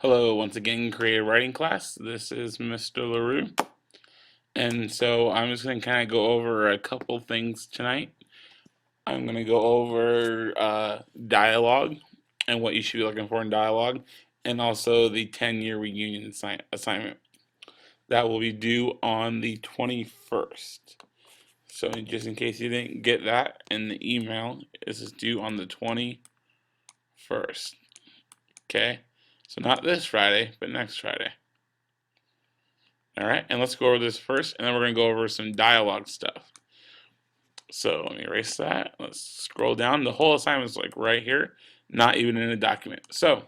Hello, once again, Creative Writing Class. This is Mr. LaRue. And so I'm just going to kind of go over a couple things tonight. I'm going to go over dialogue and what you should be looking for in dialogue, and also the 10-year reunion assignment. That will be due on the 21st. So just in case you didn't get that in the email, this is due on the 21st. Okay? So not this Friday, but next Friday. All right, and let's go over this first, and then we're going to go over some dialogue stuff. So let me erase that. Let's scroll down. The whole assignment is like right here, not even in a document. So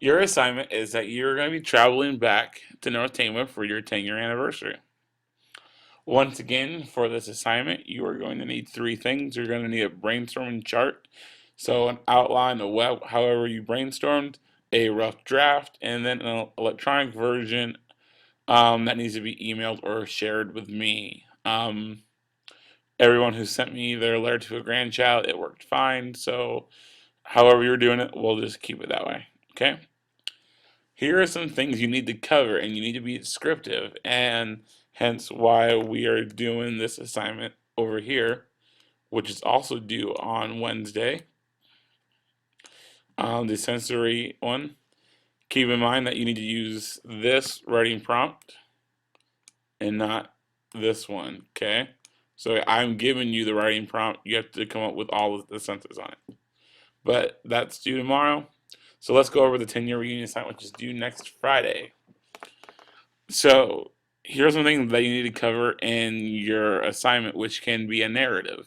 your assignment is that you're going to be traveling back to North Tama for your 10-year anniversary. Once again, for this assignment, you are going to need three things. You're going to need a brainstorming chart, so an outline of however you brainstormed, a rough draft, and then an electronic version that needs to be emailed or shared with me. Everyone who sent me their letter to a grandchild, it worked fine. So, however you're doing it, we'll just keep it that way. Okay? Here are some things you need to cover, and you need to be descriptive, and hence why we are doing this assignment over here, which is also due on Wednesday. The sensory one. Keep in mind that you need to use this writing prompt and not this one, okay? So I'm giving you the writing prompt. You have to come up with all of the sentences on it. But that's due tomorrow. So let's go over the 10-year reunion assignment, which is due next Friday. So here's something that you need to cover in your assignment, which can be a narrative.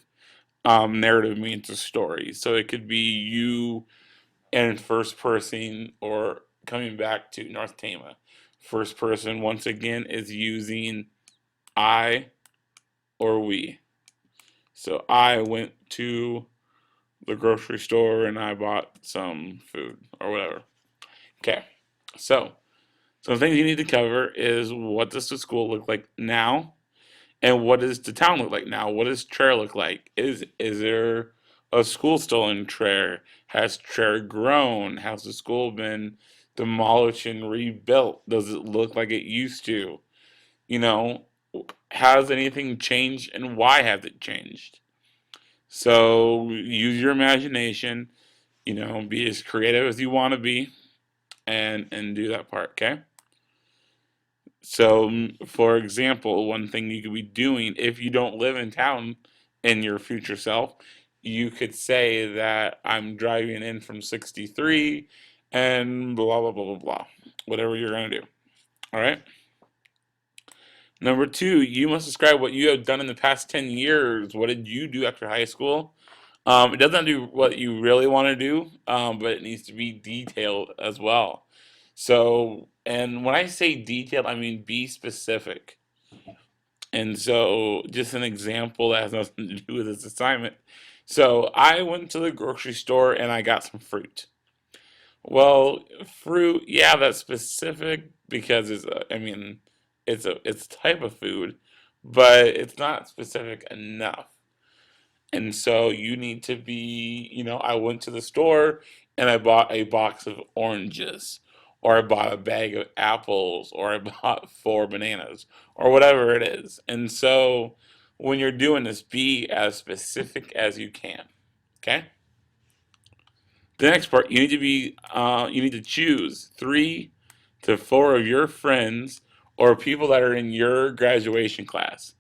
Narrative means a story. So it could be you in first person or coming back to North Tama. First person, once again, is using I or we. So I went to the grocery store and I bought some food or whatever. Okay. So some things you need to cover is what does the school look like now, and what does the town look like now? What does Traer look like? Is there a school still in Traer? Has Traer grown? Has the school been demolished and rebuilt? Does it look like it used to? You know, has anything changed and why has it changed? So use your imagination, be as creative as you want to be and do that part, okay? So for example, one thing you could be doing if you don't live in town in your future self, you could say that I'm driving in from 63 and blah blah blah blah blah. Whatever you're gonna do. All right? Number two, you must describe what you have done in the past 10 years. What did you do after high school? It doesn't do what you really want to do, but it needs to be detailed as well. So, and when I say detailed, I mean be specific. And so, just an example that has nothing to do with this assignment. So, I went to the grocery store and I got some fruit. Well, fruit, yeah, that's specific because it's a type of food, but it's not specific enough. And so you need to be, I went to the store and I bought a box of oranges, or I bought a bag of apples, or I bought four bananas, or whatever it is. And so when you're doing this, be as specific as you can. Okay? The next part, you need to choose 3 to 4 of your friends or people that are in your graduation class.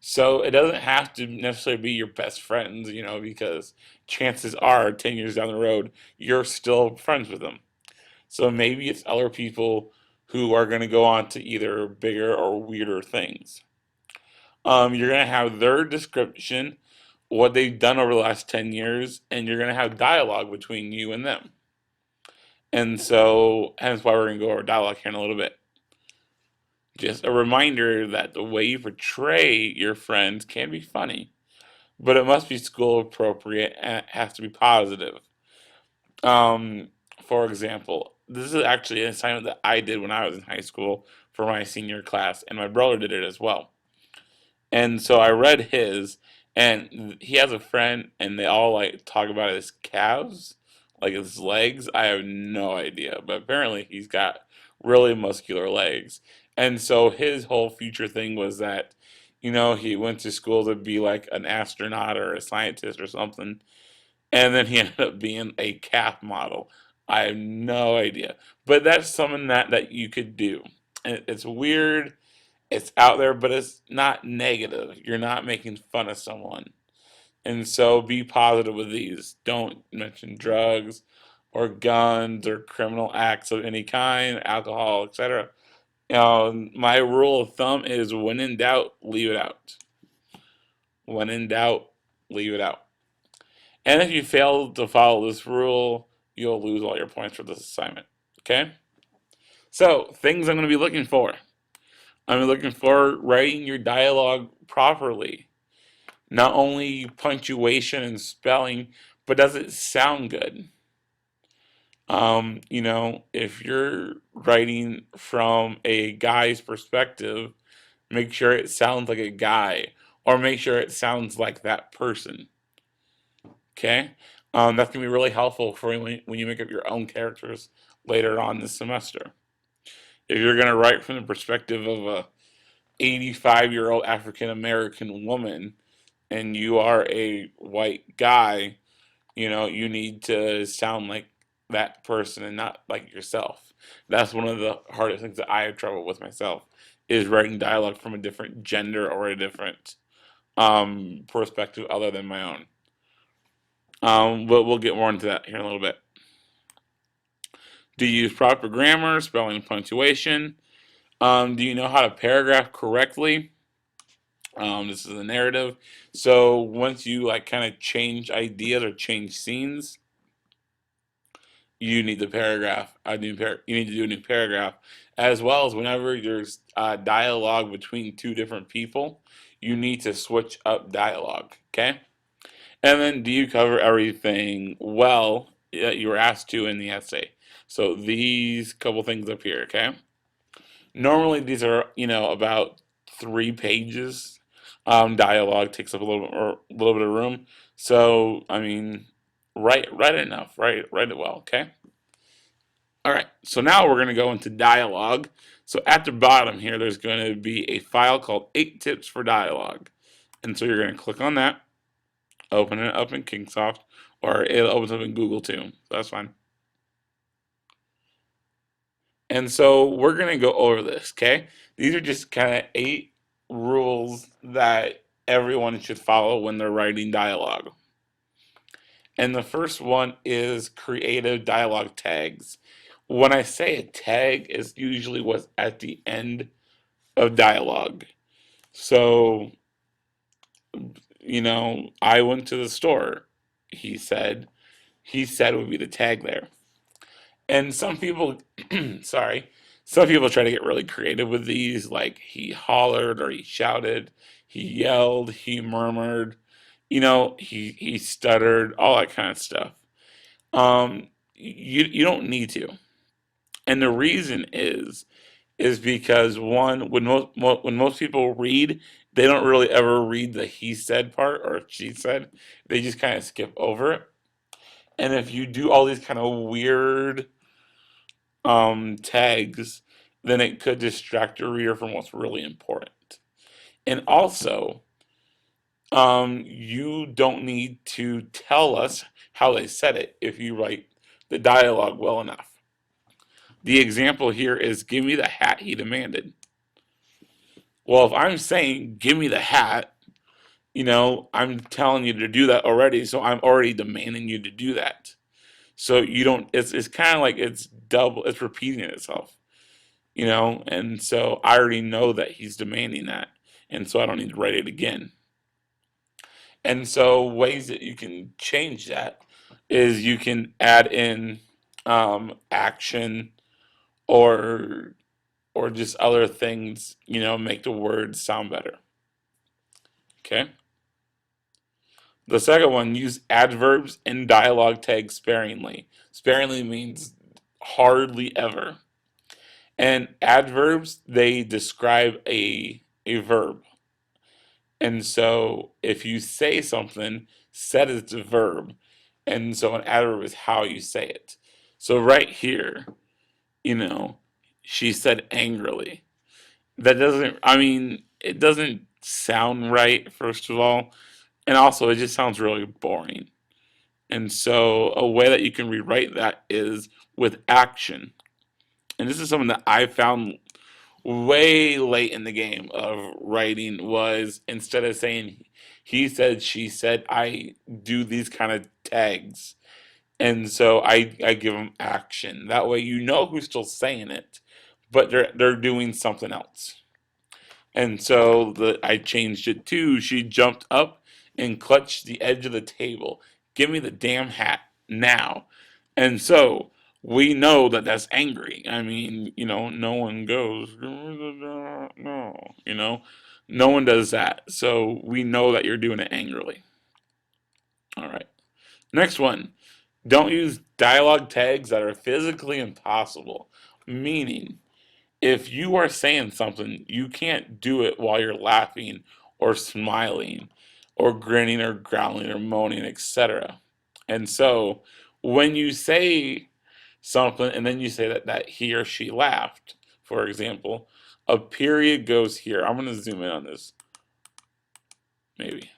So it doesn't have to necessarily be your best friends, because chances are 10 years down the road, you're still friends with them. So maybe it's other people who are going to go on to either bigger or weirder things. You're going to have their description, what they've done over the last 10 years, and you're going to have dialogue between you and them. And so, hence why we're going to go over dialogue here in a little bit. Just a reminder that the way you portray your friends can be funny, but it must be school appropriate and it has to be positive. Um, for example, this is actually an assignment that I did when I was in high school for my senior class, and my brother did it as well. And so I read his, and he has a friend, and they all like talk about his calves Like his legs, I have no idea, but apparently he's got really muscular legs. And so his whole future thing was that, he went to school to be like an astronaut or a scientist or something, and then he ended up being a calf model. I have no idea, but that's something that you could do. And it's weird, it's out there, but it's not negative. You're not making fun of someone. And so be positive with these. Don't mention drugs or guns or criminal acts of any kind, alcohol, etc. My rule of thumb is when in doubt, leave it out. When in doubt, leave it out. And if you fail to follow this rule, you'll lose all your points for this assignment. Okay? So, things I'm going to be looking for. I'm looking for writing your dialogue properly. Not only punctuation and spelling, but does it sound good? If you're writing from a guy's perspective, make sure it sounds like a guy, or make sure it sounds like that person. Okay? That's going to be really helpful for when you make up your own characters later on this semester. If you're going to write from the perspective of a 85-year-old African American woman and you are a white guy, you need to sound like that person and not like yourself. That's one of the hardest things that I have trouble with myself, is writing dialogue from a different gender or a different perspective other than my own. But we'll get more into that here in a little bit. Do you use proper grammar, spelling, punctuation? Do you know how to paragraph correctly? This is a narrative. So once you like kind of change ideas or change scenes, you need the paragraph. You need to do a new paragraph, as well as whenever there's dialogue between two different people, you need to switch up dialogue. Okay. And then, do you cover everything well that you were asked to in the essay? So these couple things up here, okay? Normally these are, about 3 pages. Dialogue takes up a little bit of room. So I mean, write it enough, write it well, okay? All right. So now we're gonna go into dialogue. So at the bottom here, there's going to be a file called 8 Tips for Dialogue, and so you're gonna click on that. Open it up in Kingsoft, or it opens up in Google too. So that's fine. And so we're going to go over this, okay? These are just kind of 8 rules that everyone should follow when they're writing dialogue. And the first one is creative dialogue tags. When I say a tag, is usually what's at the end of dialogue. So, I went to the store, he said. He said would be the tag there. And some people, sorry, some people try to get really creative with these, like he hollered or he shouted, he yelled, he murmured, he stuttered, all that kind of stuff. You don't need to, and the reason is because one, when most people read, they don't really ever read the he said part or she said. They just kind of skip over it. And if you do all these kind of weird tags, then it could distract your reader from what's really important. And also, you don't need to tell us how they said it if you write the dialogue well enough. The example here is, give me the hat he demanded. Well, if I'm saying, give me the hat, I'm telling you to do that already, so I'm already demanding you to do that. So you don't, it's kind of like it's repeating itself. And so I already know that he's demanding that, and so I don't need to write it again. And so ways that you can change that is you can add in action, or just other things, make the words sound better. Okay. The second one, use adverbs and dialogue tags sparingly. Sparingly means hardly ever. And adverbs, they describe a verb. And so if you say something, set as a verb. And so an adverb is how you say it. So right here, you know, she said angrily. That doesn't, I mean, it doesn't sound right, first of all. And also, it just sounds really boring. And so, a way that you can rewrite that is with action. And this is something that I found way late in the game of writing was instead of saying he said, she said, I do these kind of tags. And so I give them action. That way you know who's still saying it, but they're doing something else. And so I changed it to she jumped up and clutched the edge of the table. Give me the damn hat now. And so we know that that's angry. I mean, no one goes, no, no one does that. So we know that you're doing it angrily. All right. Next one. Don't use dialogue tags that are physically impossible. Meaning, if you are saying something, you can't do it while you're laughing or smiling or grinning or growling or moaning, etc. And so when you say something and then you say that he or she laughed, for example, a period goes here. I'm going to zoom in on this, maybe.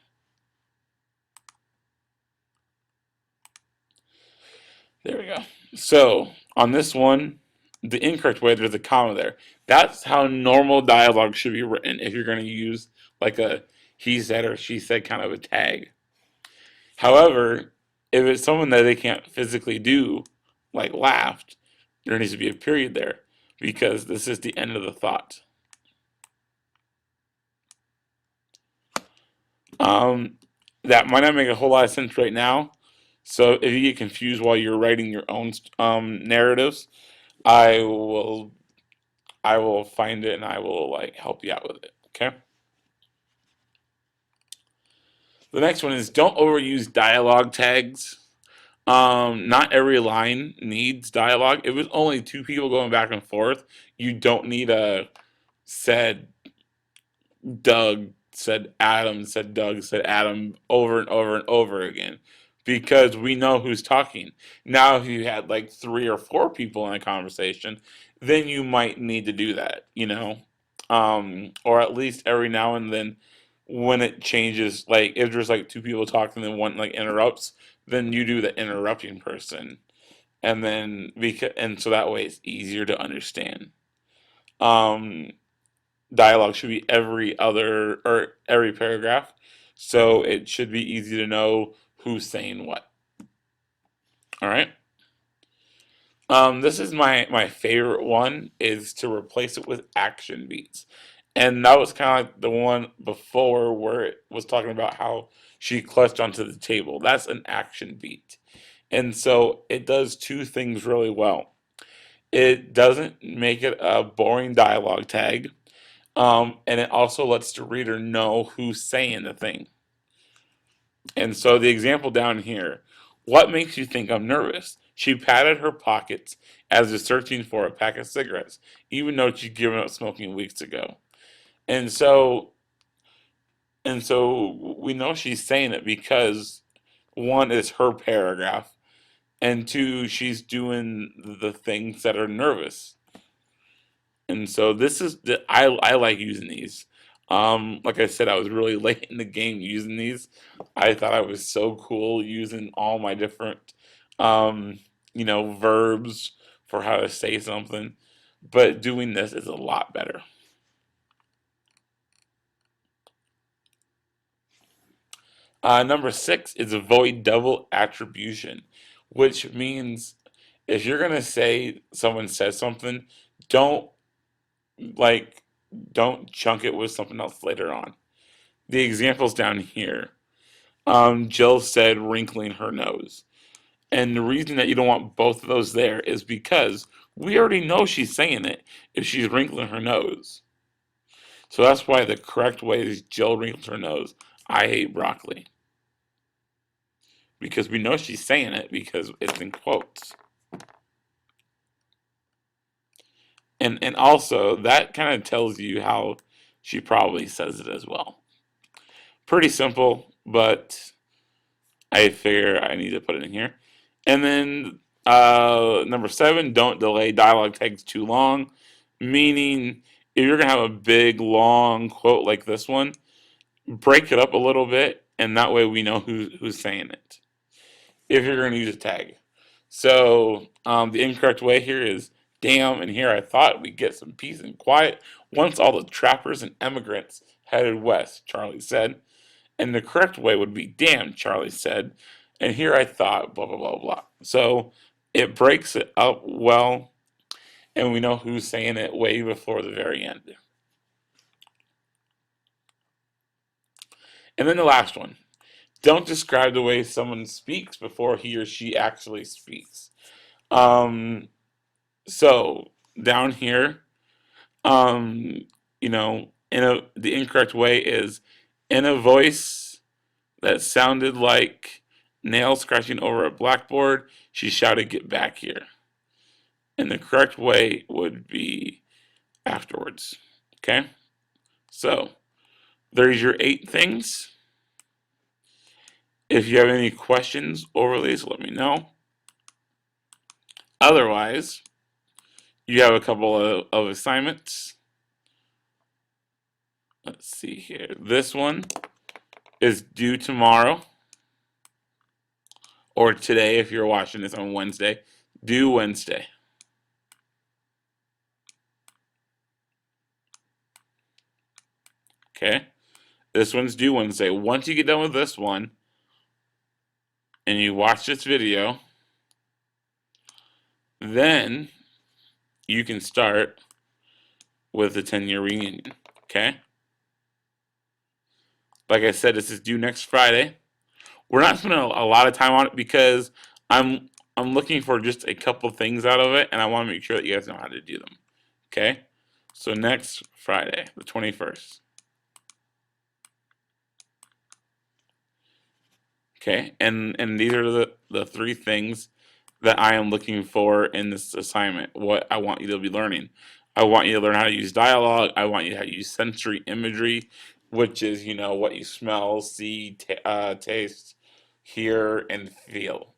There we go. So on this one, the incorrect way, there's a comma there. That's how normal dialogue should be written if you're going to use like a he said or she said kind of a tag. However, if it's someone that they can't physically do, like laughed, there needs to be a period there because this is the end of the thought. Um, that might not make a whole lot of sense right now. So if you get confused while you're writing your own narratives, I will I will find it and I will like help you out with it. Okay. The next one is don't overuse dialogue tags. Not every line needs dialogue. If it's only two people going back and forth, you don't need a said Doug, said Doug, said Adam over and over and over again because we know who's talking. Now, if you had like three or four people in a conversation, then you might need to do that. Or at least every now and then when it changes, like if there's like two people talking and one like interrupts, then you do the interrupting person. And so that way it's easier to understand. Um, Dialogue should be every other or every paragraph, so it should be easy to know who's saying what. All right. This is my favorite one is to replace it with action beats, and that was kind of like the one before where it was talking about how she clutched onto the table. That's an action beat, and so it does two things really well. It doesn't make it a boring dialogue tag. And it also lets the reader know who's saying the thing. And so the example down here, what makes you think I'm nervous? She patted her pockets as if searching for a pack of cigarettes, even though she'd given up smoking weeks ago. And so and so we know she's saying it because one is her paragraph, and two, she's doing the things that are nervous. And so this is I like using these. Like I said, I was really late in the game using these. I thought I was so cool using all my different, um, verbs for how to say something. But doing this is a lot better. Number six is avoid double attribution, which means if you're gonna say someone says something, don't like don't chunk it with something else later on. The examples down here. Jill said wrinkling her nose. And the reason that you don't want both of those there is because we already know she's saying it if she's wrinkling her nose. So that's why the correct way is Jill wrinkles her nose. I hate broccoli. Because we know she's saying it because it's in quotes. And also that kind of tells you how she probably says it as well. Pretty simple, but I figure I need to put it in here. And then number 7, don't delay dialogue tags too long. Meaning, if you're gonna have a big long quote like this one, break it up a little bit, and that way we know who's saying it. If you're gonna use a tag. So the incorrect way here is damn, and here I thought we'd get some peace and quiet once all the trappers and emigrants headed west, Charlie said. And the correct way would be damn, Charlie said. And here I thought, blah, blah, blah, blah. So it breaks it up well, and we know who's saying it way before the very end. And then the last one. Don't describe the way someone speaks before he or she actually speaks. Um, so down here, um, the incorrect way is in a voice that sounded like nails scratching over a blackboard, she shouted, "Get back here." And the correct way would be afterwards. Okay? So, there's your 8 things. If you have any questions over these, let me know. Otherwise, you have a couple of assignments. Let's see here. This one is due tomorrow, or today if you're watching this on Wednesday. Due Wednesday. Okay? This one's due Wednesday. Once you get done with this one, and you watch this video, then you can start with the 10-year reunion. Okay? Like I said, this is due next Friday. We're not spending a lot of time on it because I'm looking for just a couple things out of it, and I want to make sure that you guys know how to do them. Okay? So next Friday, the 21st. Okay, and these are the 3 things that I am looking for in this assignment. What I want you to be learning. I want you to learn how to use dialogue. I want you to use sensory imagery, which is what you smell, see, taste, hear, and feel.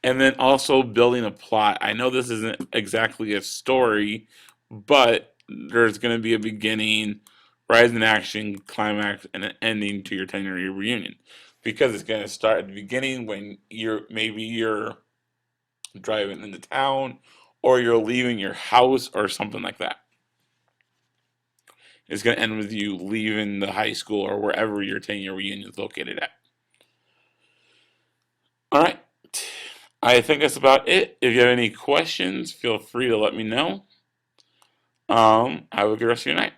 And then also building a plot. I know this isn't exactly a story, but there's going to be a beginning, rise in action, climax, and an ending to your 10-year reunion. Because it's going to start at the beginning when you're driving into town, or you're leaving your house, or something like that. It's going to end with you leaving the high school or wherever your 10-year reunion is located at. All right. I think that's about it. If you have any questions, feel free to let me know. Have a good rest of your night.